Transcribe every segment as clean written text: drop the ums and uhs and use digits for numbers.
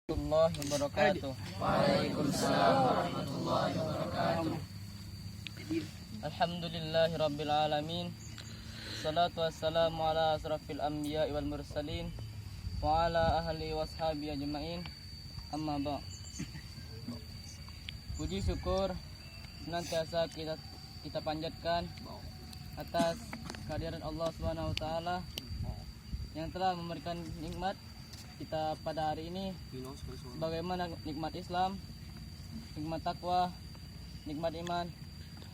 Warahmatullahi wabarakatuh. Waalaikumsalam warahmatullahi wabarakatuh. Alhamdulillahi rabbil alamin. Salatu wassalamu ala asrafil anbiya wal mursalin wa ala ahli washabi ajma'in. Amma ba'. Puji syukur senantiasa kita panjatkan atas kehadiran Allah Subhanahu wa taala yang telah memberikan nikmat kita pada hari ini, bagaimana nikmat Islam, nikmat takwa, nikmat iman,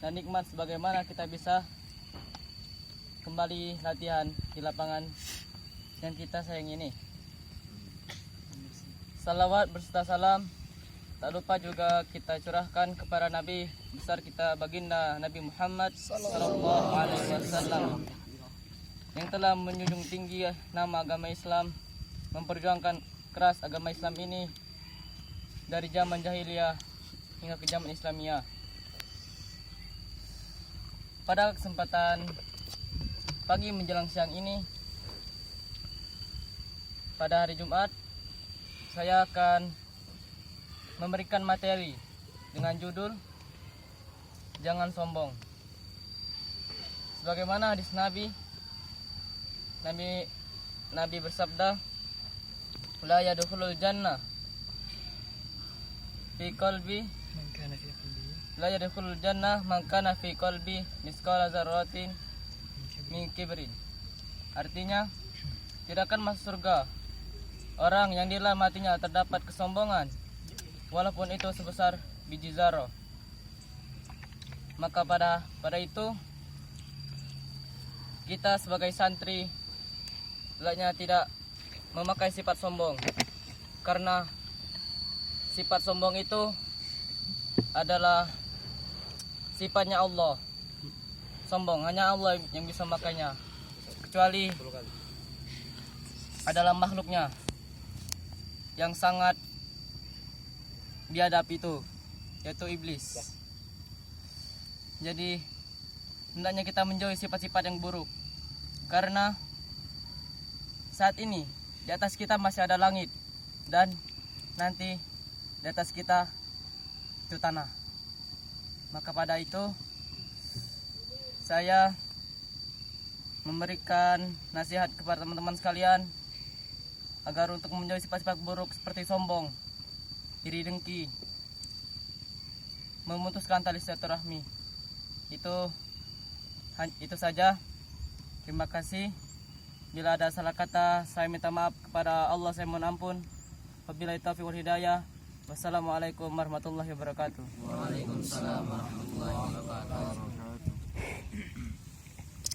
dan nikmat sebagaimana kita bisa kembali latihan di lapangan yang kita sayang ini. Salawat berserta salam tak lupa juga kita curahkan kepada Nabi besar kita baginda Nabi Muhammad sallallahu alaihi wasallam yang telah menjunjung tinggi nama agama Islam, memperjuangkan keras agama Islam ini dari zaman jahiliyah hingga ke zaman Islamiyah. Pada kesempatan pagi menjelang siang ini, pada hari Jumat, saya akan memberikan materi dengan judul Jangan Sombong. Sebagaimana hadis Nabi bersabda, la yadkhulul jannah fi qalbi la yadkhulul jannah man kana fi qalbi misqala dzarratin min kibrin. Artinya, tidak akan masuk surga orang yang di dalam hatinya terdapat kesombongan walaupun itu sebesar biji zarah. Maka pada itu kita sebagai santri hendaknya tidak memakai sifat sombong, karena sifat sombong itu adalah sifatnya Allah. Sombong hanya Allah yang bisa memakainya, kecuali adalah makhluknya yang sangat biadab itu, yaitu iblis. Jadi hendaknya kita menjauhi sifat-sifat yang buruk, karena saat ini di atas kita masih ada langit, dan nanti di atas kita itu tanah. Maka pada itu saya memberikan nasihat kepada teman-teman sekalian agar untuk menjauhi sifat-sifat buruk seperti sombong, iri dengki, memutuskan tali silaturahmi. Itu saja. Terima kasih. Bila ada salah kata, saya minta maaf kepada Allah, saya mohon ampun. Wabillahi taufiq wal hidayah. Wassalamualaikum warahmatullahi wabarakatuh. Waalaikumsalam warahmatullahi wabarakatuh.